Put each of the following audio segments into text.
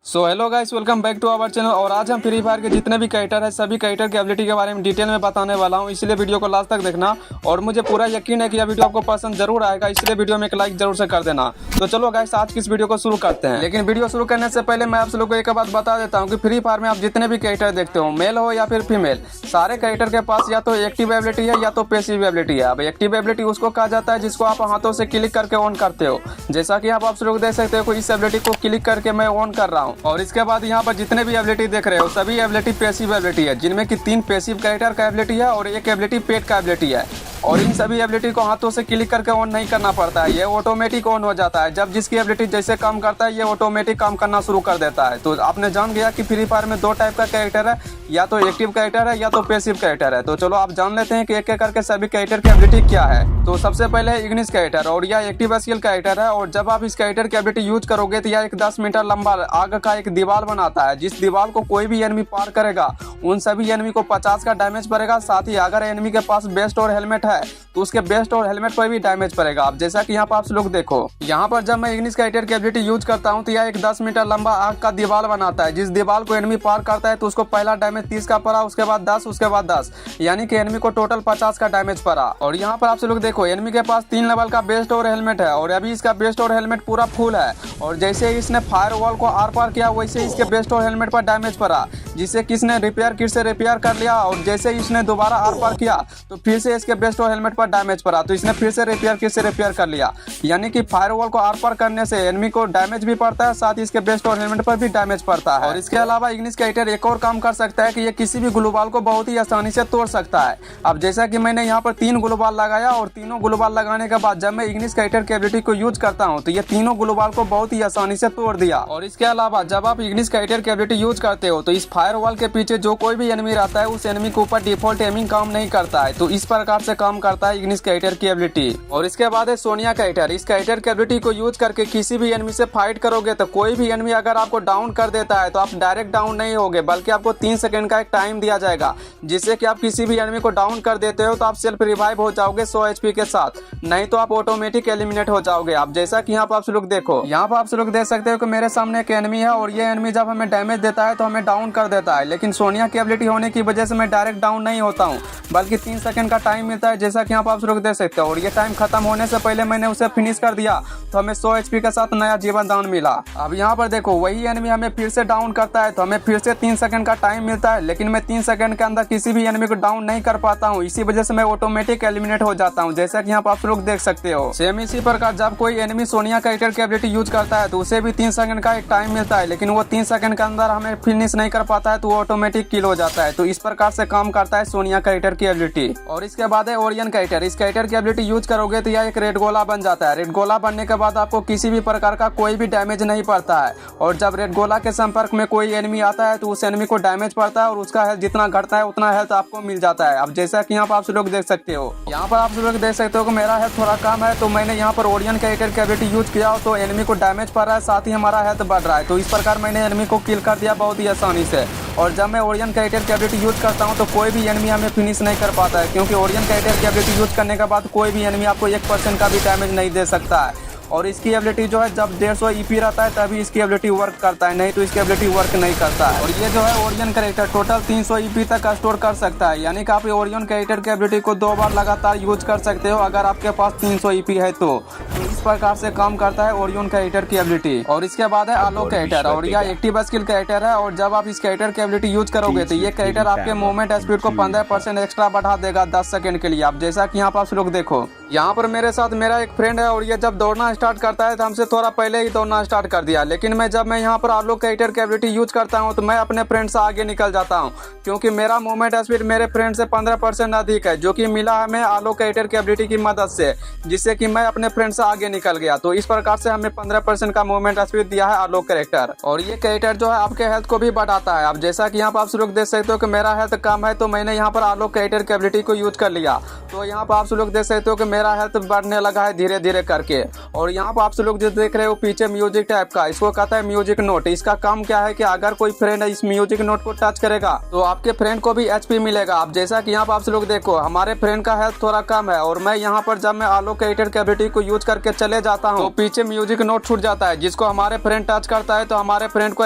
So hello guys, welcome back to our channel. और आज हम फ्री फायर के जितने भी कैरेक्टर है सभी कैरेक्टर की एबिलिटी के बारे में डिटेल में बताने वाला हूं, इसलिए वीडियो को लास्ट तक देखना। और मुझे पूरा यकीन है कि यह वीडियो आपको पसंद जरूर आएगा, इसलिए वीडियो में एक लाइक जरूर से कर देना। तो चलो गाइस, आज की इस वीडियो को शुरू करते हैं। लेकिन वीडियो शुरू करने से पहले मैं आप लोगों को एक बात बता देता हूँ कि फ्री फायर में आप जितने भी कैरेक्टर देखते हो, मेल हो या फिर फीमेल, सारे कैरेक्टर के पास या तो एक्टिव एबिलिटी है या तो पैसिव एबिलिटी है। अब एक्टिव एबिलिटी उसको कहा जाता है जिसको आप हाथों से क्लिक करके ऑन करते हो, जैसा कि आप लोग देख सकते हो। इस एबिलिटी को क्लिक करके मैं ऑन कर रहा हूँ और इसके बाद यहाँ पर जितने भी एबिलिटी देख रहे हो सभी एबिलिटी पैसिव एबिलिटी है, जिनमें कि 3 पैसिव कैरेक्टर का एबिलिटी है और एक एबिलिटी पेट का एबिलिटी है। और इन सभी एबिलिटी को हाथों से क्लिक करके ऑन नहीं करना पड़ता है, ये ऑटोमेटिक ऑन हो जाता है। जब जिसकी एबिलिटी जैसे काम करता है ये ऑटोमेटिक काम करना शुरू कर देता है। तो आपने जान गया कि फ्री फायर में 2 टाइप का कैरेक्टर है, या तो एक्टिव कैरेक्टर है या तो पैसिव कैरेक्टर है। तो चलो आप जान लेते हैं कि एक एक करके सभी कैरेक्टर की एबिलिटी क्या है। तो सबसे पहले है इग्निस कैरेक्टर, और यह एक्टिव स्किल कैरेक्टर है। और जब आप इस कैरेक्टर की एबिलिटी यूज करोगे तो यह एक 10 मीटर लंबा आग का एक दीवार बनाता है, जिस दीवार को कोई भी एनिमी पार करेगा उन सभी एनिमी को 50 का डैमेज पड़ेगा। साथ ही अगर एनिमी के पास बेस्ट और हेलमेट है तो उसके बेस्ट और हेलमेट पर भी डैमेज पड़ेगा। अब जैसा कि यहाँ पर आप लोग देखो, यहाँ पर जब मैं इग्निस कैरेक्टर की एबिलिटी यूज करता हूँ तो यह एक 10 मीटर लंबा आग का दीवार बनाता है। जिस दीवार को एनिमी पार करता है तो उसको पहला डैमेज 30 का पड़ा, उसके बाद 10, उसके बाद 10, यानी कि एनिमी को टोटल 50 का डैमेज पड़ा। और यहाँ पर आप लोग देखो, एनिमी के पास 3 लेवल का बेस्ट और हेलमेट है और अभी इसका बेस्ट और हेलमेट पूरा फुल है। और जैसे इसने फायर वॉल को आर पार किया वैसे इसके बेस्ट और हेलमेट पर डैमेज पड़ा, जिससे किसने रिपेयर किट से रिपेयर कर लिया। और जैसे इसने दोबारा आर पार किया तो फिर से इसके बेस्ट और हेलमेट पर डैमेज पड़ा, तो इसने फिर से रिपेयर किट से रिपेयर कर लिया। यानी कि फायर वॉल को आर पार करने से एनिमी को डैमेज भी पड़ता है, साथ ही इसके बेस्ट और हेलमेट पर भी डैमेज पड़ता है। और इसके अलावा इग्निस कैरेक्टर एक और काम कर सकता है कि ये किसी भी ग्लोबाल को बहुत ही आसानी से तोड़ सकता है। अब जैसा कि मैंने यहाँ पर 3 ग्लोबाल लगाया और तीनों ग्लोबाल लगाने के बाद जब मैं इग्निस कैरेक्टर की एबिलिटी को यूज करता हूँ तो ये तीनों ग्लोबाल को बहुत ही आसानी से तोड़ दिया। और इसके अलावा जब आप इग्निस कैरेक्टर की एबिलिटी यूज करते हो तो इस फायर वॉल के पीछे जो कोई भी एनिमी रहता है उस एनिमी के ऊपर डिफॉल्ट एमिंग काम नहीं करता है। तो इस प्रकार से काम करता है इग्निस कैरेक्टर की एबिलिटी। और इसके बाद है सोनिया कैरेक्टर। इस कैरेक्टर की एबिलिटी को यूज करके किसी भी एनिमी से फाइट करोगे तो कोई भी एनिमी अगर आपको डाउन कर देता है तो आप डायरेक्ट डाउन नहीं होगे, बल्कि आपको 3 सेकंड का एक टाइम दिया जाएगा, जिससे कि आप किसी भी एनिमी को डाउन कर देते हो तो आप सेल्फ रिवाइव हो जाओगे 100 HP के साथ, नहीं तो आप ऑटोमेटिक एलिमिनेट हो जाओगे। आप जैसा कि यहाँ पर आप लोग देखो, यहाँ पर आप लोग देख सकते हो कि मेरे सामने एक एनिमी है और ये एनिमी जब हमें डैमेज देता है तो हमें डाउन कर देता है। लेकिन सोनिया की एबिलिटी होने की वजह से मैं डायरेक्ट डाउन नहीं होता हूँ, बल्कि 3 सेकंड का टाइम मिलता है, जैसा कि यहाँ पर आप लोग देख सकते हो। और ये टाइम खत्म होने से पहले मैंने उसे फिनिश कर दिया तो हमें 100 HP के साथ नया जीवन दान मिला। अब यहाँ पर देखो, वही एनिमी हमें फिर से डाउन करता है तो हमें फिर से 3 सेकंड का टाइम मिलता है, लेकिन मैं 3 सेकंड के अंदर किसी भी एनिमी को डाउन नहीं कर पाता हूँ। इसी वजह से मैं ऑटोमेटिक एलिमिनेट हो जाता हूँ, जैसा कि यहाँ पर आप लोग देख सकते हो। सेम इसी प्रकार जब कोई एनिमी सोनिया कैरेक्टर की एबिलिटी यूज करता है तो उसे भी 3 सेकंड का एक टाइम मिलता है, लेकिन वो 3 सेकंड के अंदर हमें फिनिश नहीं कर पाता है तो वो ऑटोमेटिक किल हो जाता है। तो इस प्रकार से काम करता है सोनिया कैरेक्टर की एबिलिटी। और इसके बाद है ओरियन कैरेक्टर। इस कैरेक्टर की एबिलिटी यूज करोगे तो यह एक रेड गोला बन जाता है। रेड गोला बनने के बाद आपको किसी भी प्रकार का कोई भी डैमेज नहीं पड़ता है, और जब रेड गोला के संपर्क में कोई एनिमी आता है तो उस एनिमी को डैमेज पड़ता है और उसका हेल्थ जितना घटता है उतना हेल्थ आपको मिल जाता है। अब जैसा कि यहाँ पर आप लोग देख सकते हो, यहाँ पर आप लोग देख सकते हो कि मेरा हेल्थ थोड़ा कम है, तो मैंने यहाँ पर ओरियन कैरेक्टर की एबिलिटी यूज किया तो एनिमी को डैमेज पड़ रहा है, साथ ही हमारा हेल्थ बढ़ रहा है। तो इस प्रकार मैंने एनिमी को किल कर दिया बहुत ही आसानी से। और जब मैं ओरियन कैरेक्टर की एबिलिटी यूज करता हूं तो कोई भी एनिमी हमें फिनिश नहीं कर पाता है, क्योंकि ओरियन कैरेक्टर की एबिलिटी यूज करने के बाद कोई भी एनिमी आपको 1% का भी डैमेज नहीं दे सकता है। और इसकी एबिलिटी जो है जब 150 EP रहता है तभी इसकी एबिलिटी वर्क करता है, नहीं तो इसकी एबिलिटी वर्क नहीं करता है। और ये जो है ओरियन कैरेक्टर टोटल 300 EP तक स्टोर कर सकता है, यानी कि आप ओरियन कैरेक्टर की एबिलिटी को 2 बार लगातार यूज कर सकते हो अगर आपके पास 300 EP है तो इस प्रकार से काम करता है ओरियन कैरेक्टर की एबिलिटी। और इसके बाद है आलोक कैरेक्टर, और यह एक्टिव स्किल कैरेक्टर है। और जब आप इस कैरेक्टर की एबिलिटी यूज करोगे तो ये कैरेक्टर आपके मूवमेंट स्पीड को 15% एक्स्ट्रा बढ़ा देगा 10 सेकंड के लिए। आप जैसा कि यहाँ पर आप लोग देखो, यहाँ पर मेरे साथ मेरा एक फ्रेंड है और ये जब दौड़ना स्टार्ट करता है तो हमसे थोड़ा पहले ही दौड़ना स्टार्ट कर दिया, लेकिन जब मैं यहाँ पर आलोक कैरेक्टर की एबिलिटी यूज करता हूँ तो मैं अपने फ्रेंड से आगे निकल जाता हूँ, क्योंकि मेरा मूवमेंट स्पीड मेरे फ्रेंड से 15% अधिक है, जो कि मिला हमें आलोक कैरेक्टर की एबिलिटी की मदद से, जिससे कि मैं अपने फ्रेंड से आगे निकल गया। तो इस प्रकार से हमें 15% का मूवमेंट स्पीड दिया है आलोक कैरेक्टर। और ये कैरेक्टर जो है आपके हेल्थ को भी बढ़ाता है। अब जैसा कि यहाँ पर आप लोग देख सकते हो कि मेरा हेल्थ कम है तो मैंने यहाँ पर आलोक कैरेक्टर की एबिलिटी को यूज कर लिया, तो यहाँ पर आप लोग देख सकते हो कि मेरा हेल्थ बढ़ने लगा है धीरे धीरे करके। और यहाँ पर आप लोग जो देख रहे हो पीछे म्यूजिक टाइप का, इसको कहता है म्यूजिक नोट। इसका काम क्या है कि अगर कोई फ्रेंड इस म्यूजिक नोट को टच करेगा तो आपके फ्रेंड को भी HP मिलेगा। अब जैसा कि यहाँ पर आप लोग देखो, हमारे फ्रेंड का हेल्थ थोड़ा कम है और मैं यहाँ पर जब मैं आलोक कैरेक्टर की एबिलिटी को यूज करके करके चले जाता हूँ तो पीछे म्यूजिक नोट छूट जाता है, जिसको हमारे फ्रेंड टच करता है तो हमारे फ्रेंड को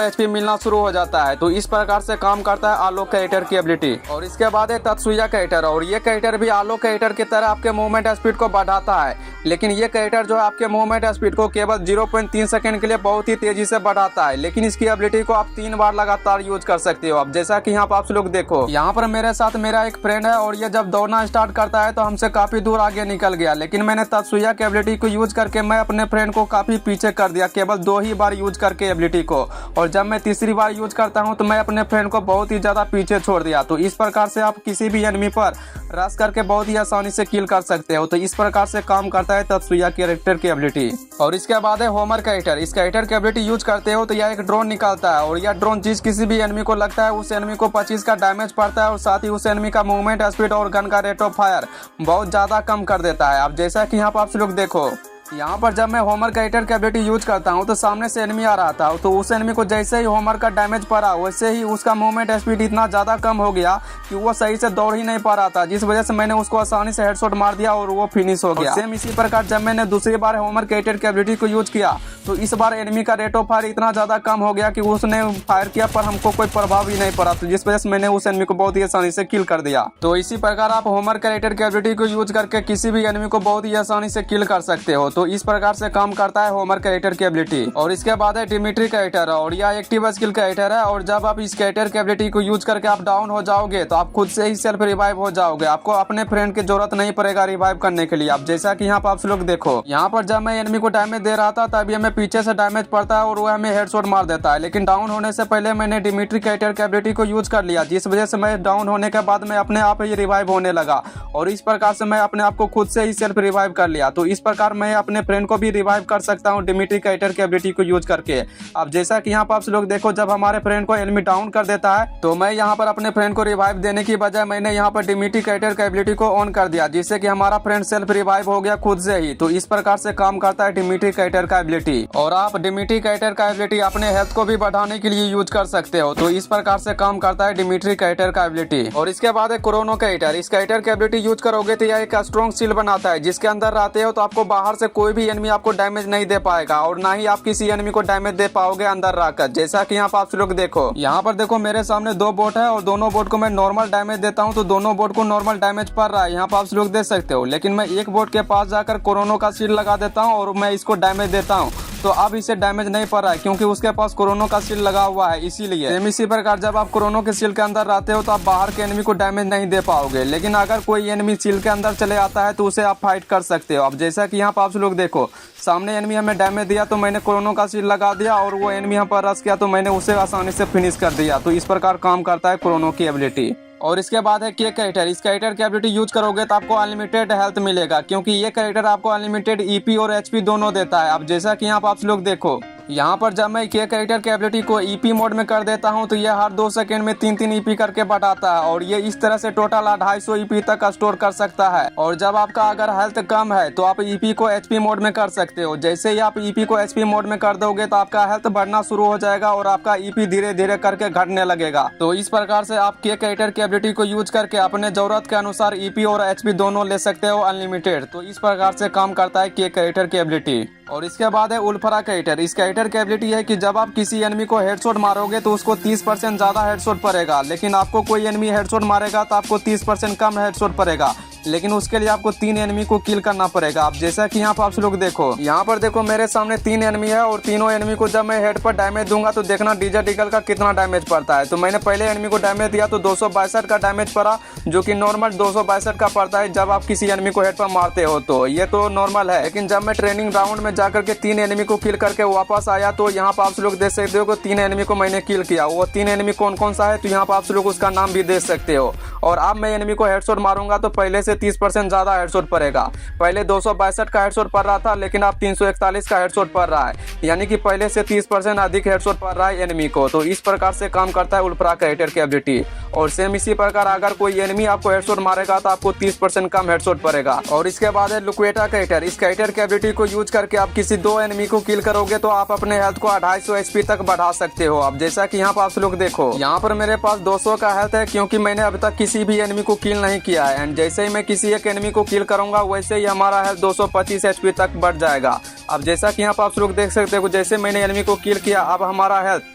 एचपी मिलना शुरू हो जाता है। तो इस प्रकार से काम करता है आलोक कैरेक्टर की एबिलिटी। और इसके बाद है तत्सुया कैरेक्टर, और ये कैरेक्टर भी आलोक कैरेक्टर की तरह आपके मूवमेंट स्पीड को बढ़ाता है, लेकिन ये कैरेक्टर जो है आपके मूवमेंट स्पीड को केवल 0.3 सेकंड के लिए बहुत ही तेजी से बढ़ाता है। लेकिन इसकी एबिलिटी को आप 3 बार लगातार यूज कर सकते हो। अब जैसा कि यहाँ पर आप लोग देखो, यहाँ पर मेरे साथ मेरा एक फ्रेंड है और ये जब दौड़ना स्टार्ट करता है तो हमसे काफी दूर आगे निकल गया, लेकिन मैंने तत्सुया की एबिलिटी को यूज करके मैं अपने फ्रेंड को काफी पीछे कर दिया, केवल 2 ही बार यूज करके एबिलिटी को। और जब मैं तीसरी बार यूज करता हूँ तो मैं अपने फ्रेंड को बहुत ही ज्यादा पीछे छोड़ दिया। तो इस प्रकार से आप किसी भी एनिमी पर रश करके बहुत ही आसानी से किल कर सकते हो। तो इस प्रकार से काम करता है तत्सुया कैरेक्टर की एबिलिटी। और इसके बाद है होमर कैरेक्टर। इस कैरेक्टर की एबिलिटी यूज करते हो तो यह एक ड्रोन निकालता है, और यह ड्रोन जिस किसी भी एनिमी को लगता है उस एनिमी को 25 का डैमेज पड़ता है, और साथ ही उस एनिमी का मूवमेंट स्पीड और गन का रेट ऑफ फायर बहुत ज्यादा कम कर देता है। अब जैसा कि यहाँ पर आप लोग देखो, यहाँ पर जब मैं होमर कैरेक्टर की एबिलिटी यूज करता हूँ तो सामने से एनिमी आ रहा था, तो उस एनिमी को जैसे ही होमर का डैमेज पड़ा वैसे ही उसका मूवमेंट स्पीड इतना ज़्यादा कम हो गया कि वो सही से दौड़ ही नहीं पा रहा था, जिस वजह से मैंने उसको आसानी से हेडशॉट मार दिया और वो फिनिश हो गया। सेम इसी प्रकार जब मैंने दूसरी बार होमर कैरेक्टर की एबिलिटी को यूज किया तो इस बार एनिमी का रेट ऑफ फायर इतना ज़्यादा कम हो गया कि उसने फायर किया पर हमको कोई प्रभाव ही नहीं पड़ा, तो जिस वजह से मैंने उस एनिमी को बहुत ही आसानी से किल कर दिया। तो इसी प्रकार आप होमर कैरेक्टर की एबिलिटी को यूज करके किसी भी एनिमी को बहुत ही आसानी से किल कर सकते हो। तो इस प्रकार से काम करता है होमर कैरेक्टर की एबिलिटी। और इसके बाद है डिमिट्री कैरेक्टर, और यह एक्टिव स्किल कैरेक्टर है, और जब आप इस कैरेक्टर की एबिलिटी को यूज करके आप डाउन हो जाओगे तो आप खुद से ही सेल्फ रिवाइव हो जाओगे, आपको अपने फ्रेंड की जरूरत नहीं पड़ेगा रिवाइव करने के लिए। अब जैसा कि यहाँ पर आप लोग देखो, यहाँ पर जब मैं एनिमी को डैमेज दे रहा था तभी हमें पीछे से डैमेज पड़ता है और वो हमें हेडशॉट मार देता है, लेकिन डाउन होने से पहले मैंने डिमिट्री कैरेक्टर की एबिलिटी को यूज कर लिया, जिस वजह से मैं डाउन होने के बाद मैं अपने आप ही रिवाइव होने लगा, और इस प्रकार से मैं अपने आप को खुद से ही सेल्फ रिवाइव कर लिया। तो इस प्रकार मैं अपने फ्रेंड को भी रिवाइव कर सकता हूँ डिमिट्री कैरेक्टर की एबिलिटी को यूज करके। अब जैसा कि यहाँ पर आप लोग देखो, जब हमारे फ्रेंड को एनिमी डाउन कर देता है तो मैं यहाँ पर अपने फ्रेंड को रिवाइव देने की बजाय मैंने यहाँ पर डिमिट्री कैरेक्टर की एबिलिटी को ऑन कर दिया, जिससे कि हमारा फ्रेंड सेल्फ रिवाइव हो गया खुद से ही। तो इस प्रकार से काम करता है डिमिट्री कैरेक्टर का एबिलिटी। और आप डिमिट्री कैरेक्टर का एबिलिटी अपने हेल्थ को भी बढ़ाने के लिए यूज कर सकते हो। तो इस प्रकार से काम करता है डिमिट्री कैरेक्टर का एबिलिटी। और इसके बाद है क्रोनो कैरेक्टर। इस कैरेक्टर की एबिलिटी यूज करोगे तो यह एक स्ट्रॉन्ग शील्ड बनाता है, जिसके अंदर रहते हो तो आपको बाहर से कोई भी एनिमी आपको डैमेज नहीं दे पाएगा, और ना ही आप किसी एनिमी को डैमेज दे पाओगे अंदर रहकर। जैसा कि यहाँ पर आप लोग देखो, यहाँ पर देखो मेरे सामने 2 बोट है और दोनों बोट को मैं नॉर्मल डैमेज देता हूँ तो दोनों बोट को नॉर्मल डैमेज पड़ रहा है, यहाँ पर आप लोग देख सकते हो। लेकिन मैं एक बोट के पास जाकर क्रोनो का शील्ड लगा देता हूँ और मैं इसको डैमेज देता हूँ तो अब इसे डैमेज नहीं पड़ रहा है, क्योंकि उसके पास क्रोनो का शील्ड लगा हुआ है, इसीलिए। इसी प्रकार जब आप क्रोनो के शील्ड के अंदर रहते हो तो आप बाहर के एनिमी को डैमेज नहीं दे पाओगे, लेकिन अगर कोई एनिमी शील्ड के अंदर चले आता है तो उसे आप फाइट कर सकते हो। अब जैसा कि यहाँ पर आप लोग देखो, सामने एनिमी हमें डैमेज दिया तो मैंने क्रोनो का शील्ड लगा दिया, और वो एनिमी यहाँ पर रश किया तो मैंने उसे आसानी से फिनिश कर दिया। तो इस प्रकार काम करता है क्रोनो की एबिलिटी। और इसके बाद है के कैरेक्टर। इस कैरेक्टर की एबिलिटी यूज करोगे तो आपको अनलिमिटेड हेल्थ मिलेगा, क्योंकि ये कैरेक्टर आपको अनलिमिटेड ईपी और एचपी दोनों देता है। अब जैसा कि यहाँ पर आप लोग देखो, यहाँ पर जब मैं के कैरेक्टर की एबिलिटी को ईपी मोड में कर देता हूँ तो ये हर 2 सेकंड में 3-3 ईपी करके बढ़ाता है, और ये इस तरह से टोटल 250 ईपी तक स्टोर कर सकता है। और जब आपका अगर हेल्थ कम है तो आप ईपी को एचपी मोड में कर सकते हो। जैसे ही आप ईपी को एचपी मोड में कर दोगे तो आपका हेल्थ बढ़ना शुरू हो जाएगा और आपका ईपी धीरे धीरे करके घटने लगेगा। तो इस प्रकार से आप के कैरेक्टर की एबिलिटी को यूज करके अपने जरूरत के अनुसार ईपी और एचपी दोनों ले सकते हो अनलिमिटेड। तो इस प्रकार से काम करता है के कैरेक्टर की एबिलिटी। और इसके बाद है उल्फरा कैरेक्टर। इस कैरेक्टर की एबिलिटी है कि जब आप किसी एनिमी को हेडशॉट मारोगे तो उसको 30% ज्यादा हेडशॉट पड़ेगा, लेकिन आपको कोई एनिमी हेडशॉट मारेगा तो आपको 30% कम हेडशॉट पड़ेगा, लेकिन उसके लिए आपको 3 एनिमी को किल करना पड़ेगा। अब जैसा कि यहाँ पर आप लोग देखो, यहाँ पर देखो मेरे सामने 3 एनिमी है, और तीनों एनिमी को जब मैं हेड पर डैमेज दूंगा तो देखना डीजे डिगल का कितना डैमेज पड़ता है। तो मैंने पहले एनिमी को डैमेज दिया तो 262 का डैमेज पड़ा, जो कि नॉर्मल 262 का पड़ता है जब आप किसी एनिमी को हेड पर मारते हो, तो ये तो नॉर्मल है। लेकिन जब मैं ट्रेनिंग राउंड में जाकर के 3 एनिमी को किल करके वापस आया तो यहाँ पर आप लोग देख सकते हो कि 3 एनिमी को मैंने किल किया। वो 3 एनिमी कौन कौन सा है तो यहाँ पर आप लोग उसका नाम भी देख सकते हो। और अब मैं एनिमी को हेडशॉट मारूंगा तो पहले से 30% ज्यादा हेडशॉट पड़ेगा। पहले 262 का हेडशॉट पड़ रहा था, लेकिन अब 341 का हेडशॉट पड़ रहा है, यानी कि पहले से 30% अधिक हेडशॉट पड़ रहा है एनिमी को। तो इस प्रकार से काम करता है उल्फरा कैरेक्टर की एबिलिटी। और सेम इसी प्रकार अगर कोई एनिमी आपको हेडशॉट मारेगा तो आपको 30% कम हेडशॉट पड़ेगा। और इसके बाद है लुक्वेटा कैरेक्टर। इस कैरेक्टर की एबिलिटी को यूज करके आप किसी 2 एनिमी को किल करोगे तो आप अपने हेल्थ को 250 एचपी तक बढ़ा सकते हो। अब जैसा कि यहाँ पर आप लोग देखो, यहाँ पर मेरे पास 200 का हेल्थ है, क्योंकि मैंने अभी तक किसी भी एनिमी को किल नहीं किया है। एंड जैसे ही मैं मैं किसी एक एनिमी को किल करूंगा वैसे ही हमारा हेल्थ 225 एचपी तक बढ़ जाएगा। अब जैसा कि यहाँ पर आप लोग देख सकते हो, जैसे मैंने एनिमी को किल किया अब हमारा हेल्थ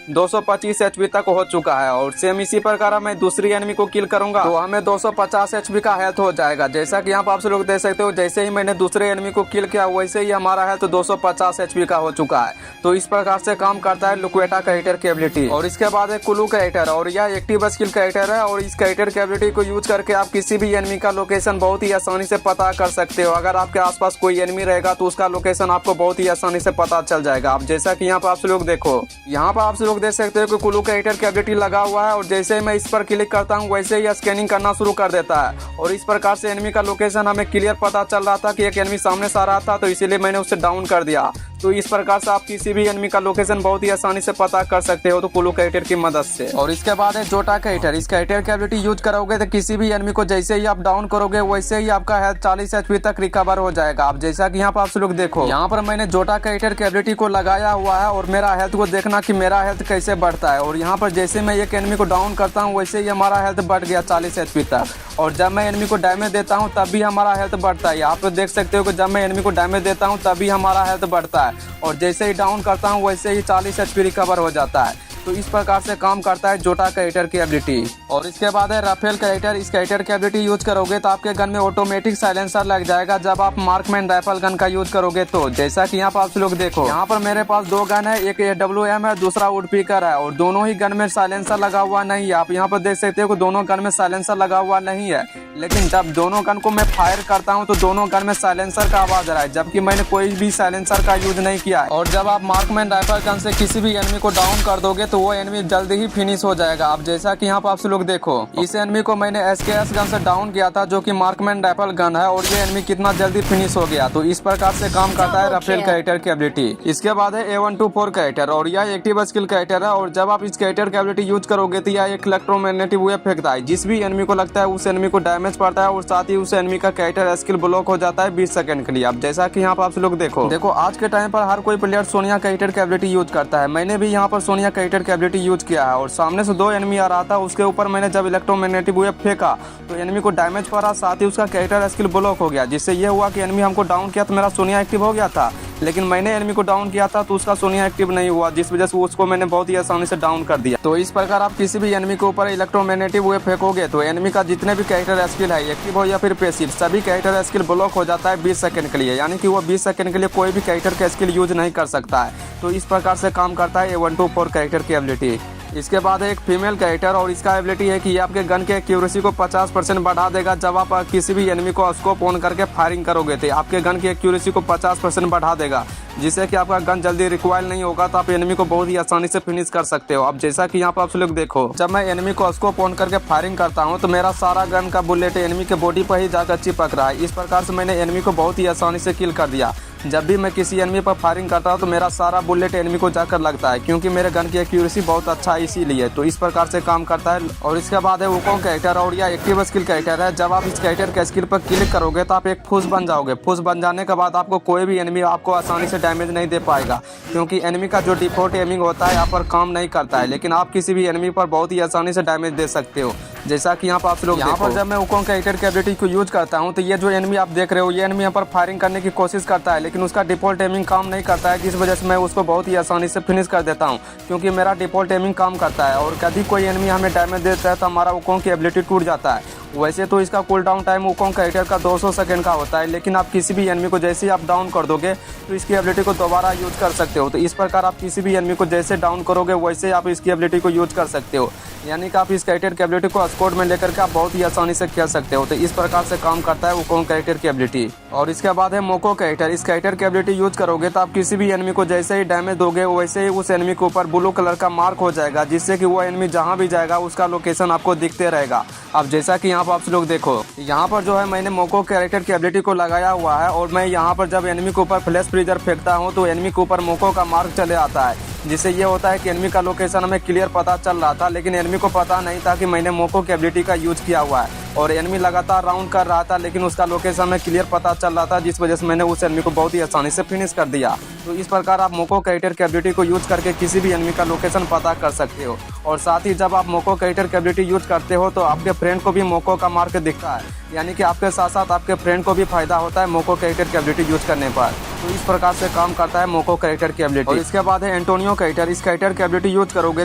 225 एचपी तक हो चुका है। और सेम इसी प्रकार मैं दूसरी एनिमी को किल करूंगा तो हमें 250 एचपी का हेल्थ हो जाएगा। जैसा कि यहाँ पर आप लोग देख सकते हो, जैसे ही मैंने दूसरे एनिमी को किल किया वैसे ही हमारा हेल्थ 250 एचपी का हो चुका है। तो इस प्रकार से काम करता है लुक्वेटा कैरेक्टर की एबिलिटी। और इसके बाद है कुलू कैरेक्टर, और यह एक्टिव स्किल कैरेक्टर है। और इस कैरेक्टर की एबिलिटी को यूज करके आप किसी भी एनिमी का लोकेशन बहुत ही आसानी से पता कर सकते हो। अगर आपके आसपास कोई एनिमी रहेगा तो उसका लोकेशन आपको बहुत ही आसानी से पता चल जाएगा। अब जैसा कि यहाँ पर आप लोग देखो, यहाँ पर आप लोग देख सकते हो कि कुलू कैरेक्टर की एबिलिटी लगा हुआ है। और जैसे ही मैं इस पर क्लिक करता हूँ वैसे ही स्कैनिंग करना शुरू कर देता है। और इस प्रकार से एनिमी का लोकेशन हमें क्लियर पता चल रहा था कि एक एनिमी सामने से आ रहा था, तो इसीलिए मैंने उसे डाउन कर दिया। तो इस प्रकार से आप किसी भी एनिमी का लोकेशन बहुत ही आसानी से पता कर सकते हो तो कुलू कैरेक्टर की मदद से। और इसके बाद है जोटा कैरेक्टर। इस कैरेक्टर की एबिलिटी यूज करोगे तो किसी भी एनिमी को जैसे ही आप डाउन करोगे वैसे ही आपका हेल्थ 40 एचपी तक रिकवर हो जाएगा। अब जैसा कि यहाँ पर आप लोग देखो, यहाँ पर मैंने जोटा कैरेक्टर की एबिलिटी को लगाया हुआ है और मेरा हेल्थ को देखना कि मेरा हेल्थ कैसे बढ़ता है। और यहाँ पर जैसे मैं एक एनिमी को डाउन करता हूँ वैसे ही हमारा हेल्थ बढ़ गया 40 एचपी तक। और जब मैं एनिमी को डैमेज देता हूँ तब भी हमारा हेल्थ बढ़ता है। आप देख सकते हो कि जब मैं एनिमी को डैमेज देता हूँ तभी हमारा हेल्थ बढ़ता है। और जैसे ही डाउन करता हूँ वैसे ही 40 एचपी रिकवर हो जाता है। तो इस प्रकार से काम करता है जोटा कैरेक्टर की एबिलिटी। और इसके बाद है राफेल कैरेक्टर। इस कैरेक्टर की एबिलिटी यूज करोगे तो आपके गन में ऑटोमेटिक साइलेंसर लग जाएगा जब आप मार्कमैन राइफल गन का यूज करोगे। तो जैसा कि यहाँ पर आप लोग देखो, यहाँ पर मेरे पास दो गन है, एक AWM है, दूसरा वुड पिकर है। और दोनों ही गन में साइलेंसर लगा हुआ नहीं है। आप यहाँ पर देख सकते हो कि दोनों गन में साइलेंसर लगा हुआ नहीं है, लेकिन जब दोनों गन को मैं फायर करता हूँ तो दोनों गन में साइलेंसर का आवाज आ रहा है, जबकि मैंने कोई भी साइलेंसर का यूज नहीं किया है। और जब आप मार्कमैन राइफल गन से किसी भी एनिमी को डाउन कर दोगे तो वो एनिमी जल्दी ही फिनिश हो जाएगा। अब जैसा कि यहाँ पर आप लोग देखो, इस एनिमी को मैंने SKS गन से डाउन किया था जो कि मार्कमैन राइफल गन है, और ये एनिमी कितना जल्दी फिनिश हो गया। तो इस प्रकार से काम करता है राफेल कैरेक्टर की एबिलिटी। इसके बाद है A124 कैरेक्टर, और यह एक्टिव स्किल कैरेक्टर है। और जब आप इस कैरेक्टर की एबिलिटी यूज करोगे तो यह एक इलेक्ट्रोमैग्नेटिक वेव फेंकता है। जिस भी एनिमी को लगता है उस एनिमी को डैमेज पड़ता है और साथ ही उस एनिमी का कैरेक्टर स्किल ब्लॉक हो जाता है 20 सेकंड के लिए। अब जैसा कि यहाँ पर आप लोग देखो आज के टाइम पर हर कोई प्लेयर सोनिया कैरेक्टर की एबिलिटी यूज करता है। मैंने भी यहाँ पर सोनिया कैरेक्टर की एबिलिटी यूज किया है। और सामने से दो एनिमी आ रहा था, उसके ऊपर मैंने जब इलेक्ट्रोमैग्नेटिक वेव फेंका तो एनिमी को डैमेज पड़ा, साथ ही उसका कैरेक्टर स्किल ब्लॉक हो गया। जिससे ये हुआ कि एनिमी हमको डाउन किया तो मेरा सोनिया एक्टिव हो गया था, लेकिन मैंने एनिमी को डाउन किया था तो उसका सोनिया एक्टिव नहीं हुआ, जिस वजह से उसको मैंने बहुत ही आसानी से डाउन कर दिया। तो इस प्रकार आप किसी भी एनिमी के ऊपर इलेक्ट्रोमैग्नेटिक वेव फेंकोगे तो एनिमी का जितने भी कैरेक्टर स्किल है, एक्टिव हो या फिर पैसिव, सभी कैरेक्टर स्किल ब्लॉक हो जाता है 20 सेकंड के लिए। यानी कि वो 20 सेकंड के लिए कोई भी कैरेक्टर का स्किल यूज नहीं कर सकता है। तो इस प्रकार से काम करता है A124 कैरेक्टर की एबिलिटी। इसके बाद एक फीमेल कैरेक्टर, और इसका एबिलिटी है कि ये आपके गन के एक्यूरेसी को 50% बढ़ा देगा। जब आप किसी भी एनिमी को स्कोप ऑन करके फायरिंग करोगे तो आपके गन की एक्यूरेसी को 50% बढ़ा देगा, जिससे कि आपका गन जल्दी रिकॉइल नहीं होगा, तो आप एनिमी को बहुत ही आसानी से फिनिश कर सकते हो। अब जैसा कि यहाँ पर आप लोग देखो, जब मैं एनिमी को स्कोप ऑन करके फायरिंग करता हूँ तो मेरा सारा गन का बुलेट एनिमी के बॉडी पर ही जाकर चिपक रहा है। इस प्रकार से मैंने एनिमी को बहुत ही आसानी से किल कर दिया। जब भी मैं किसी एनिमी पर फायरिंग करता हूँ तो मेरा सारा बुलेट एनिमी को जाकर लगता है, क्योंकि मेरे गन की एक्यूरेसी बहुत अच्छा है इसीलिए। तो इस प्रकार से काम करता है। और इसके बाद है वुकोंग कैरेक्टर, और यह एक्टिव स्किल कैरेक्टर है। जब आप इस कैरेक्टर के स्किल पर क्लिक करोगे तो आप एक फूस बन जाओगे। फूस बन जाने के बाद आपको कोई भी एनिमी आपको आसानी से डैमेज नहीं दे पाएगा, क्योंकि एनिमी का जो डिफॉल्ट एमिंग होता है यहाँ पर काम नहीं करता है, लेकिन आप किसी भी एनिमी पर बहुत ही आसानी से डैमेज दे सकते हो। जैसा कि यहाँ पर आप लोग यहाँ पर जब मैं वुकोंग कैरेक्टर की एबिलिटी को यूज करता हूँ तो ये जो एनिमी आप देख रहे हो, ये एनिमी यहाँ पर फायरिंग करने की कोशिश करता है, लेकिन उसका डिफॉल्ट एमिंग काम नहीं करता है, जिस वजह से मैं उसको बहुत ही आसानी से फिनिश कर देता हूँ, क्योंकि मेरा डिफॉल्ट एमिंग काम करता है। और कभी कोई एनिमी हमें डैमेज देता है तो हमारा वुकोंग की एबिलिटी टूट जाता है। वैसे तो इसका cool down time Wukong character का 200 सेकंड का होता है, लेकिन आप किसी भी एनिमी को जैसे ही आप डाउन कर दोगे तो इसकी एबिलिटी को दोबारा यूज कर सकते हो। तो इस प्रकार आप किसी भी एनिमी को जैसे डाउन करोगे वैसे आप इसकी एबिलिटी को यूज कर सकते हो। यानी कि आप इस कैरेक्टर की एबिलिटी को स्क्वाड में लेकर के आप बहुत ही आसानी से खेल सकते हो। तो इस प्रकार से काम करता है वुकोंग कैरेक्टर की एबिलिटी। और इसके बाद है मोको कैरेक्टर। इस कैरेक्टर की एबिलिटी यूज करोगे तो आप किसी भी एनिमी को जैसे ही डैमेज दोगे वैसे ही उस एनिमी के ऊपर ब्लू कलर का मार्क हो जाएगा, जिससे कि वो एनिमी जहाँ भी जाएगा उसका लोकेशन आपको दिखते रहेगा। अब जैसा कि यहाँ पर आप लोग देखो, यहाँ पर जो है मैंने मोको कैरेक्टर की एबिलिटी को लगाया हुआ है, और मैं यहाँ पर जब एनिमी के ऊपर फ्लैश फ्रीजर फेंकता हूँ तो एनिमी के ऊपर मोको का मार्क चले आता है, जिससे ये होता है कि एनिमी का लोकेशन हमें क्लियर पता चल रहा था, लेकिन एनिमी को पता नहीं था कि मैंने मोको की एबिलिटी का यूज किया हुआ है। और एनिमी लगातार राउंड कर रहा था, लेकिन उसका लोकेशन हमें क्लियर पता चल रहा था, जिस वजह से मैंने उस एनिमी को बहुत ही आसानी से फिनिश कर दिया। तो इस प्रकार आप मोको कैरेक्टर की एबिलिटी को यूज करके किसी भी एनिमी का लोकेशन पता कर सकते हो। और साथ ही जब आप मोको कैरेक्टर की एबिलिटी यूज करते हो तो आपके फ्रेंड को भी मोको का मार्क दिखता है, यानी कि आपके साथ साथ आपके फ्रेंड को भी फायदा होता है मोको कैरेक्टर की एबिलिटी यूज करने पर। तो इस प्रकार से काम करता है मोको कैरेक्टर की एबिलिटी। और इसके बाद है एंटोनियो कैरेक्टर। इस कैरेक्टर की एबिलिटी यूज करोगे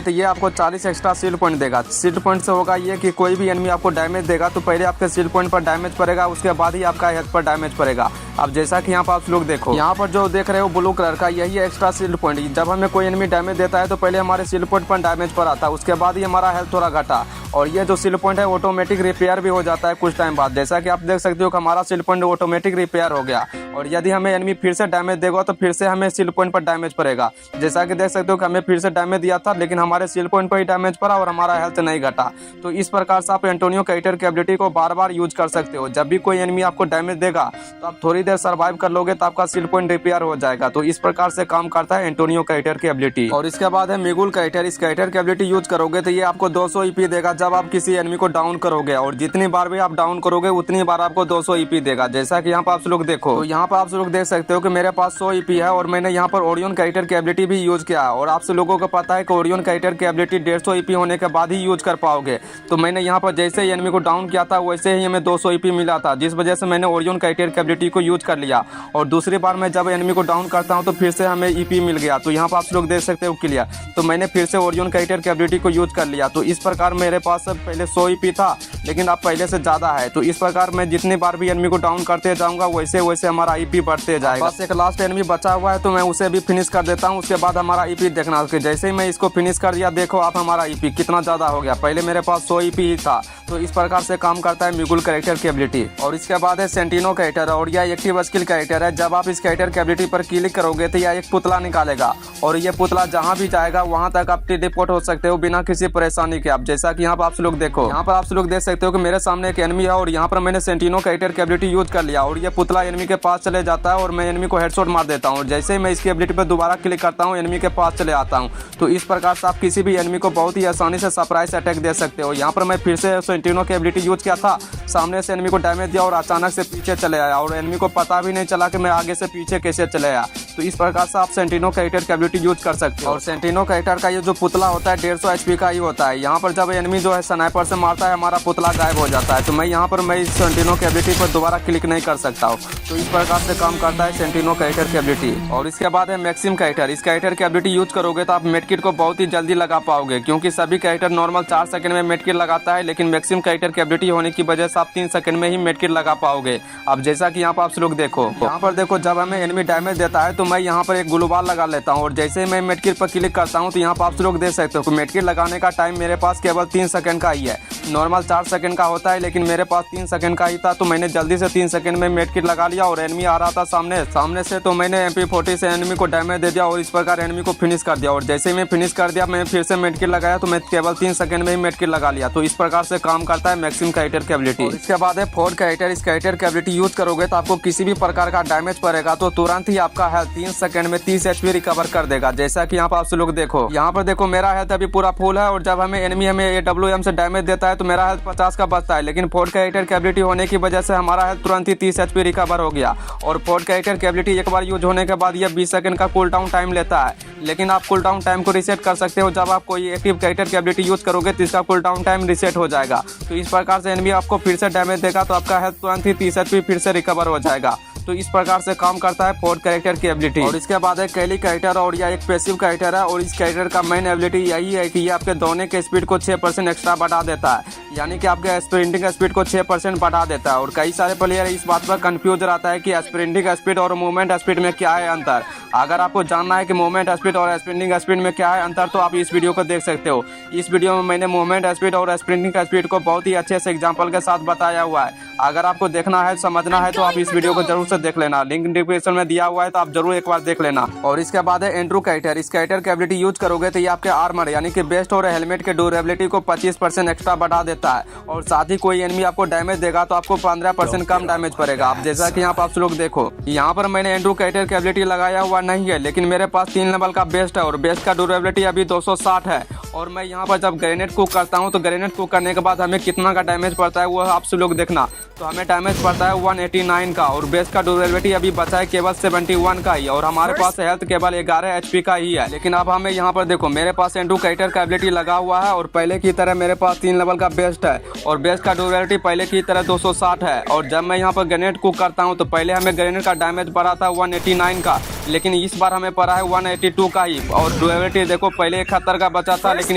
तो ये आपको 40 एक्स्ट्रा शील्ड पॉइंट देगा। शील्ड पॉइंट से होगा ये कि कोई भी एनिमी आपको डैमेज देगा तो पहले आपके शील्ड पॉइंट पर डैमेज पड़ेगा, उसके बाद ही आपका हेल्थ पर डैमेज पड़ेगा। अब जैसा कि यहाँ पर आप लोग देखो, यहाँ पर जो देख रहे हो ब्लू कलर का, यही है एक्स्ट्रा शील्ड पॉइंट। जब हमें कोई एनिमी डैमेज देता है तो पहले हमारे शील्ड पॉइंट पर डैमेज पर आता है, उसके बाद ही हमारा हेल्थ थोड़ा घटा। और ये जो शील्ड पॉइंट है ऑटोमेटिक रिपेयर भी हो जाता है कुछ टाइम बाद। जैसा कि आप देख सकते हो कि हमारा शील्ड पॉइंट ऑटोमेटिक रिपेयर हो गया। और यदि हमें एनिमी फिर से डैमेज देगा तो फिर से हमें शील्ड पॉइंट पर डैमेज पड़ेगा। जैसा कि देख सकते हो कि हमें फिर से डैमेज दिया था लेकिन हमारे शील्ड पॉइंट पर ही डैमेज पड़ा और हमारा हेल्थ नहीं घटा। तो इस प्रकार से आप एंटोनियो कैरेक्टर की एबिलिटी को बार बार यूज कर सकते हो। जब भी कोई एनिमी आपको डैमेज देगा तो आप थोड़ी देर सर्वाइव कर लोगे तो आपका शील्ड पॉइंट रिपेयर हो जाएगा। तो इस प्रकार से काम करता है एंटोनियो कैरेक्टर की एबिलिटी। और इसके बाद है मिगुल कैरेक्टर। इस कैरेक्टर की एबिलिटी यूज करोगे तो ये आपको 200 ईपी देगा जब आप किसी एनिमी को डाउन करोगे। और जितनी बार भी आप डाउन करोगे उतनी बार आपको 200 ईपी देगा। जैसा कि यहाँ पर आप लोग देखो, तो यहाँ पर आप लोग देख सकते हो कि मेरे पास 100 ईपी है और मैंने यहाँ पर ओरियन कैरेक्टर की एबिलिटी भी यूज किया है। और आप लोगों को पता है कि ओरियन कैरेक्टर की एबिलिटी 150 ईपी होने के बाद ही यूज कर पाओगे। तो मैंने यहाँ पर जैसे ही एनिमी को डाउन किया था वैसे ही हमें 200 ईपी मिला था, जिस वजह से मैंने ओरियन कैरेक्टर की एबिलिटी को यूज कर लिया। और दूसरी बार मैं जब एनिमी को डाउन करता हूँ तो फिर से हमें ईपी मिल गया। तो यहाँ पर आप लोग देख सकते हो क्लियर। तो मैंने फिर से ओरियन कैरेक्टर की एबिलिटी को यूज कर लिया। तो इस प्रकार मेरे पास पहले 100 ईपी था लेकिन अब पहले से ज्यादा है। तो इस प्रकार मैं जितनी बार भी एनिमी को डाउन करते जाऊंगा वैसे वैसे हमारा ईपी बढ़ते जाएगा। बस एक लास्ट एनिमी बचा हुआ है तो मैं उसे भी फिनिश कर देता हूँ, उसके बाद हमारा ईपी देखना। जैसे ही मैं इसको फिनिश कर दिया, देखो आप हमारा ईपी कितना ज्यादा हो गया। पहले मेरे पास 100 ईपी ही था। तो इस प्रकार से काम करता है मिगुल कैरेक्टर की एबिलिटी। और इसके बाद है सेंटिनो कैरेक्टर। और यह एक्टिव स्किल कैरेक्टर है। जब आप इस कैरेक्टर की एबिलिटी पर क्लिक करोगे तो यह एक पुतला निकालेगा और ये पुतला जहां भी जाएगा वहां तक आप टेलीपोर्ट हो सकते हो बिना किसी परेशानी के। आप जैसा कि यहाँ पर आप लोग देखो, यहाँ पर आप लोग देख सकते हो कि मेरे सामने एक एनिमी है और यहाँ पर मैंने सेंटिनो कैरेक्टर की एबिलिटी यूज कर लिया और ये पुतला एनिमी के पास चले जाता है और मैं एनिमी को हेडशॉट मार देता हूँ। और जैसे ही मैं इसकी एबिलिटी पर दोबारा क्लिक करता हूँ एनिमी के पास चले आता हूँ। तो इस प्रकार से आप किसी भी एनिमी को बहुत ही आसानी से सरप्राइज अटैक दे सकते हो। यहाँ पर मैं फिर से सेंटिनो की एबिलिटी यूज किया था, सामने से एनिमी को डैमेज दिया और अचानक से पीछे चले आया और एनिमी को पता भी नहीं चला कि मैं आगे से पीछे कैसे चले आया। तो इस प्रकार से आप सेंटिनो कैरेक्टर की एबिलिटी यूज कर सकते हो। और सेंटिनो कैरेक्टर का ये जो पुतला होता है 150 एचपी का ही होता है। यहाँ पर जब एनिमी जो है स्नाइपर से मारता है हमारा पुतला गायब हो जाता है। तो मैं यहाँ पर मैं इस सेंटिनो की एबिलिटी पर दोबारा क्लिक नहीं कर सकता हूँ। तो इस प्रकार से काम करता है सेंटिनो कैरेक्टर की एबिलिटी। और इसके बाद है मैक्सिम कैरेक्टर। इस कैरेक्टर की एबिलिटी यूज करोगे तो आप मेडकिट को बहुत ही जल्दी लगा पाओगे, क्योंकि सभी कैरेक्टर नॉर्मल 4 सेकंड में मेडकिट लगाता है, लेकिन मैक्सिम कैरेक्टर की एबिलिटी होने की वजह से आप 3 सेकंड में ही मेडकिट लगा पाओगे। अब जैसा कि यहाँ पर आप लोग देखो, यहाँ पर देखो जब हमें एनिमी डैमेज देता है तो मैं यहाँ पर एक ग्लू बॉल लगा लेता हूँ और जैसे मैं मेडकिट पर क्लिक करता हूँ तो यहाँ पर आप लोग देख सकते हो कि मेडकिट लगाने का टाइम मेरे पास केवल 3 सेकंड का ही है। नॉर्मल 4 सेकंड का होता है लेकिन मेरे पास 3 सेकंड का ही था। तो मैंने जल्दी से 3 सेकंड में मेडकिट लगा लिया और एनिमी आ रहा था सामने से, तो मैंने MP40 से एनिमी को डैमेज दे दिया और इस प्रकार एनिमी को फिनिश कर दिया। और जैसे ही मैं फिनिश कर दिया मैं फिर से मेडकिट लगाया तो मैं केवल 3 सेकंड में ही मेडकिट लगा लिया। तो इस प्रकार से काम करता है मैक्सिम कैरेक्टर की एबिलिटी। इसके बाद है फोर्ड कैरेक्टर। इस कैरेक्टर की एबिलिटी यूज करोगे तो आपको किसी भी प्रकार का डैमेज पड़ेगा तो तुरंत ही आपका हेल्थ 3 सेकंड में 30 HP रिकवर कर देगा। जैसा कि यहाँ पर आप लोग देखो, यहाँ पर देखो मेरा हेल्थ अभी पूरा फुल है और जब हमें एनिमी हमें AWM से डैमेज देता है तो मेरा हेल्थ 50 का बचता है। लेकिन फोर्ड कैरेक्टर की एबिलिटी होने की वजह से हमारा हेल्थ तुरंत ही 30 HP रिकवर हो गया। और फोर्ड कैरेक्टर की एबिलिटी एक बार यूज होने के बाद ये 20 सेकंड का कूल डाउन टाइम लेता है, लेकिन आप कूल डाउन टाइम को रिसेट कर सकते हो। जब आप कोई एक्टिव कैरेक्टर की एबिलिटी यूज करोगे तो इसका कूल डाउन टाइम रिसेट हो जाएगा। तो इस प्रकार से एनिमी आपको फिर से डैमेज देगा तो आपका हेल्थ तुरंत ही 30 HP फिर से रिकवर हो जाएगा। तो इस प्रकार से काम करता है फोर्ड कैरेक्टर की एबिलिटी। और इसके बाद है कैली कैरेक्टर और यह एक पैसिव कैरेक्टर है और इस कैरेक्टर का मेन एबिलिटी यही है कि ये आपके दौड़ने के स्पीड को 6% एक्स्ट्रा बढ़ा देता है, यानी कि आपके स्प्रिंटिंग स्पीड को 6% बढ़ा देता है। और कई सारे प्लेयर इस बात पर कंफ्यूज रहता है कि स्प्रिंटिंग स्पीड और मूवमेंट स्पीड में क्या है अंतर। अगर आपको जानना है कि मूवमेंट स्पीड और स्प्रिंटिंग स्पीड में क्या है अंतर तो आप इस वीडियो को देख सकते हो। इस वीडियो में मैंने मूवमेंट स्पीड और स्प्रिंटिंग स्पीड को बहुत ही अच्छे से एग्जाम्पल के साथ बताया हुआ है। अगर आपको देखना है समझना है तो आप इस वीडियो को जरूर से देख लेना, लिंक डिस्क्रिप्शन में दिया हुआ है तो आप जरूर एक बार देख लेना। और इसके बाद है एंड्रू कैरेक्टर। इस कैरेक्टर की एबिलिटी यूज करोगे तो ये आपके आर्मर यानी कि बेस्ट और हेलमेट के ड्यूरेबिलिटी को 25% एक्स्ट्रा बढ़ा देता है। और साथ ही कोई एनिमी आपको डैमेज देगा तो आपको 15% कम डैमेज पड़ेगा। आप जैसा कि यहाँ पर आप लोग देखो, यहाँ पर मैंने एंड्रू कैरेक्टर की एबिलिटी लगाया हुआ नहीं है, लेकिन मेरे पास 3 लेवल का बेस्ट है और बेस्ट का ड्यूरेबिलिटी अभी 260 है। और मैं यहाँ पर जब ग्रेनेड कुक करता हूँ तो ग्रेनेड कुक करने के बाद हमें कितना का डैमेज पड़ता है वो आप लोग देखना। तो हमें डैमेज पड़ता है 189 का और बेस्ट का ड्यूरेबिलिटी अभी बचा है केवल 71 का ही और हमारे पास हेल्थ केवल 11 HP का ही है। लेकिन अब हमें यहाँ पर देखो मेरे पास एंड्रू कैरेक्टर का एबिलिटी लगा हुआ है और पहले की तरह मेरे पास 3 लेवल का बेस्ट बेस्ट है और बेस्ट का ड्यूरेबिलिटी पहले की तरह 260 है। और जब मैं यहाँ पर ग्रेनेड कुक करता हूँ तो पहले हमें ग्रेनेड का डैमेज पड़ा था 189 का, लेकिन इस बार हमें पड़ा है 182 का ही। और ड्यूरेबिलिटी देखो पहले 71 का बचा था, लेकिन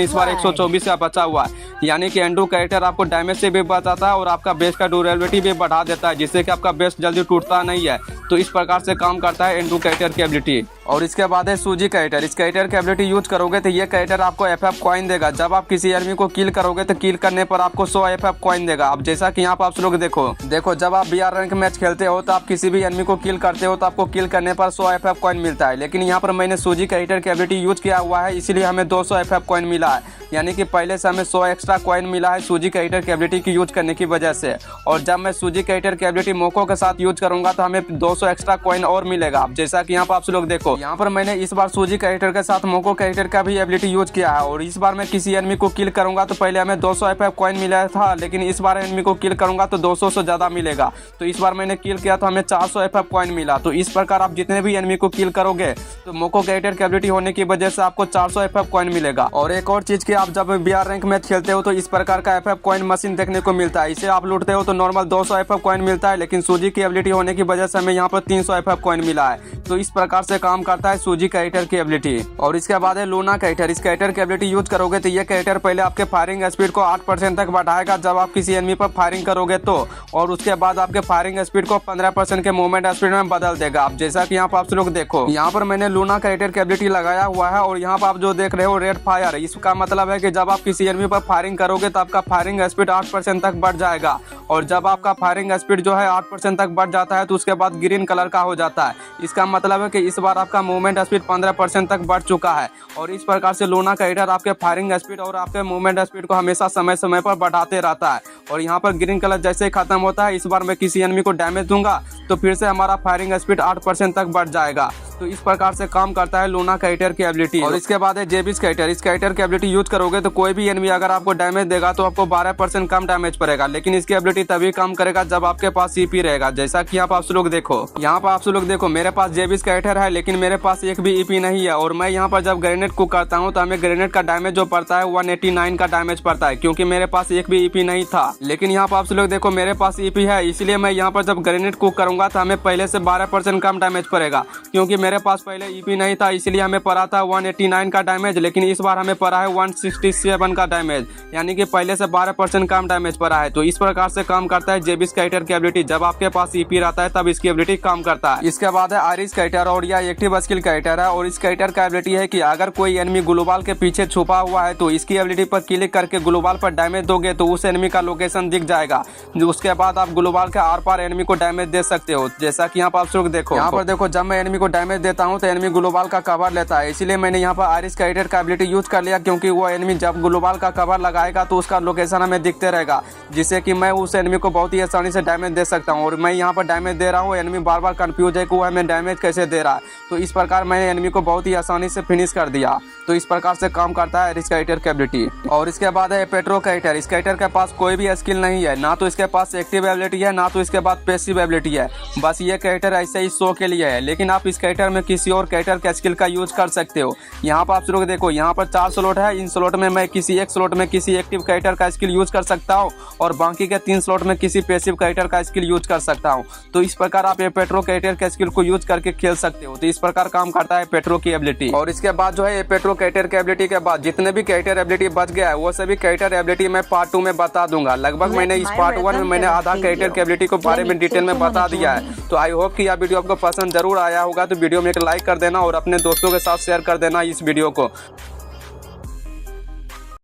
इस बार 124 का बचा हुआ है। यानी कि एंड्रू कैरेक्टर आपको डैमेज से भी बचाता है और आपका बेस का ड्यूरेबिलिटी भी बढ़ा देता है, जिससे कि आपका बेस जल्दी टूटता नहीं है। तो इस प्रकार से काम करता है एंड्रू कैरेक्टर की एबिलिटी। और इसके बाद है सूजी कैरेक्टर। इस कैरेक्टर की एबिलिटी यूज करोगे तो ये कैरेक्टर आपको FF कॉइन देगा। जब आप किसी एनिमी को किल करोगे तो किल करने पर आपको 100 FF कॉइन देगा। अब जैसा कि यहाँ पर आप लोग देखो जब आप BR रैंक मैच खेलते हो तो आप किसी भी एनिमी को किल करते हो तो आपको किल करने पर 100 FF कॉइन मिलता है। लेकिन यहाँ पर मैंने सूजी कैरेक्टर की एबिलिटी यूज किया हुआ है, इसीलिए हमें 200 FF कॉइन मिला है। यानी कि पहले से हमें 100 एक्स्ट्रा कॉइन मिला है सूजी कैरेक्टर की एबिलिटी की यूज करने की वजह से। और जब मैं सूजी कैरेक्टर की एबिलिटी मोको के साथ यूज करूंगा तो हमें 200 एक्स्ट्रा कॉइन और मिलेगा। जैसा कि यहाँ पर आप लोग देखो, यहाँ पर मैंने इस बार सूजी कैरेक्टर के साथ मोको कैरेक्टर का भी एबिलिटी यूज किया है। और इस बार मैं किसी एनिमी को किल करूंगा तो पहले हमें 200 FF कॉइन मिला था, लेकिन इस बार एनिमी को किल करूंगा तो 200 से ज्यादा मिलेगा। तो इस बार मैंने किल किया तो हमें 400 FF कॉइन मिला। तो इस प्रकार आप जितने भी एनिमी को किल करोगे तो मोको कैरेक्टर की एबिलिटी होने की वजह से आपको 400 FF कॉइन मिलेगा। और एक और चीज की, आप जब BR रैंक मैच खेलते हो तो इस प्रकार का FF कॉइन मशीन देखने को मिलता है। इसे आप लूटते हो तो नॉर्मल 200 FF कॉइन मिलता है, लेकिन सूजी की एबिलिटी होने की वजह से हमें यहाँ पर 300 FF कॉइन मिला है। तो इस प्रकार से काम करता है सूजी कैरेक्टर की एबिलिटी। और इसके बाद है लूना कैरेक्टर। इस कैरेक्टर की एबिलिटी यूज करोगे तो ये कैरेक्टर पहले आपके फायरिंग स्पीड को 8% तक बढ़ाएगा जब आप किसी एनिमी पर फायरिंग करोगे तो, और उसके बाद आपके फायरिंग स्पीड को 15% के मूवमेंट स्पीड में बदल देगा। आप जैसा कि यहाँ पर आप लोग देखो, यहाँ पर मैंने लूना कैरेक्टर की एबिलिटी लगाया हुआ है और यहाँ पर आप जो देख रहे हो रेड फायर, इसका मतलब है कि जब आप किसी एनिमी पर फायरिंग करोगे तो आपका फायरिंग स्पीड 8% तक बढ़ जाएगा। और जब आपका फायरिंग स्पीड जो है 8% तक बढ़ जाता है तो उसके बाद ग्रीन कलर का हो जाता है। इसका मतलब है कि इस बार आपका मूवमेंट स्पीड 15% तक बढ़ चुका है। और इस प्रकार से लूना कैरेक्टर आपके फायरिंग स्पीड और आपके मूवमेंट स्पीड को हमेशा समय समय पर बढ़ाते रहता है। और यहाँ पर ग्रीन कलर जैसे ही खत्म होता है, इस बार मैं किसी एनिमी को डैमेज दूंगा तो फिर से हमारा फायरिंग स्पीड 8% तक बढ़ जाएगा। तो इस प्रकार से काम करता है लूना कैरेक्टर की एबिलिटी। और इसके बाद है जेबिस कैरेक्टर। इस कैरेक्टर की एबिलिटी यूज करोगे तो कोई भी एनिमी अगर आपको डैमेज देगा तो आपको 12% कम डैमेज पड़ेगा, लेकिन इसकी एबिलिटी तभी काम करेगा जब आपके पास CP रहेगा। जैसा कि आप लोग देखो, यहाँ पर आप लोग देखो मेरे पास जेबिस कैरेक्टर है, लेकिन मेरे पास एक भी EP नहीं है। और मैं यहाँ पर जब ग्रेनेड कुक करता हूँ तो हमें ग्रेनेड का डैमेज जो पड़ता है 189 का डैमेज पड़ता है, क्योंकि मेरे पास एक भी EP नहीं था। लेकिन यहाँ पर आप लोग देखो मेरे पास EP है, इसलिए मैं यहाँ पर जब ग्रेनेड कुक करूंगा तो हमें पहले से 12% कम डैमेज पड़ेगा। क्योंकि मेरे पास पहले EP नहीं था इसलिए हमें पड़ा था 189 का डैमेज, लेकिन इस बार हमें पड़ा है 167 का डैमेज, यानी कि पहले से 12% कम डैमेज पड़ा है। तो इस प्रकार से काम करता है जेबिस कैरेक्टर की एबिलिटी। जब आपके पास EP रहता है तब इसकी एबिलिटी काम करता है। इसके बाद है आयरिस कैरेक्टर, और यह एक्टिव स्किल कैरेक्टर है। और इस कैरेक्टर का एबिलिटी है कि अगर कोई एनिमी ग्लोबाल के पीछे छुपा हुआ है तो इसकी एबिलिटी पर क्लिक करके ग्लोबाल पर डैमेज दोगे तो उस एनिमी का लोकेशन दिख जाएगा। उसके बाद आप ग्लोबाल के आर पार एनिमी को डैमेज दे सकते हो। जैसा कि यहाँ पर आप लोग देखो, यहाँ पर देखो जब मैं एनिमी को डैमेज देता हूँ तो एनिमी ग्लोबाल का कवर लेता है। इसीलिए मैंने यहाँ पर आयरिस कैरेक्टर का एबिलिटी यूज कर लिया, क्योंकि वो एनिमी जब ग्लोबाल का कवर लगाएगा तो उसका लोकेशन हमें दिखते रहेगा, जिससे कि मैं उस एनिमी को बहुत ही आसानी से डैमेज दे सकता हूँ। और मैं यहाँ पर डैमेज दे रहा हूँ, एनिमी बार बार कंफ्यूज है कि वो हमें डैमेज कैसे दे रहा है। तो इस प्रकार मैंने एनिमी को बहुत ही आसानी से फिनिश कर दिया। तो इस प्रकार से काम करता है आयरिस कैरेक्टर की एबिलिटी। और इसके बाद है पेट्रो कैरेक्टर। इस कैरेक्टर के पास कोई भी स्किल नहीं है, ना तो इसके पास एक्टिव एबिलिटी है, ना तो इसके पास पैसिव एबिलिटी है। बस ये कैरेक्टर ऐसे ही शो के लिए है, लेकिन आप इस कैरेक्टर में किसी और कैरेक्टर के स्किल का यूज कर सकते हो। यहाँ पर आप लोग देखो, यहाँ पर 4 स्लॉट है। इन स्लॉट में मैं किसी एक स्लॉट में किसी एक्टिव कैरेक्टर का स्किल यूज कर सकता हूँ और बाकी के 3 स्लॉट में किसी पैसिव कैरेक्टर का स्किल यूज कर सकता हूँ। तो इस प्रकार आप ये पेट्रो कैरेक्टर के स्किल को यूज करके खेल सकते हो। तो इस प्रकार काम करता है पेट्रो की एबिलिटी। और इसके बाद जो है ये पेट्रो कैरेक्टर की एबिलिटी के बाद जितने भी कैरेक्टर एबिलिटी बच गया है वो सभी कैरेक्टर एबिलिटी मैं पार्ट 2 में बता दूंगा। लगभग मैंने इस पार्ट 1 में मैंने आधा कैरेक्टर की एबिलिटी को बारे में डिटेल में बता दिया है। तो आई होप कि यह वीडियो आपको पसंद जरूर आया होगा। तो वीडियो में एक लाइक कर देना और अपने दोस्तों के साथ शेयर कर देना इस वीडियो को।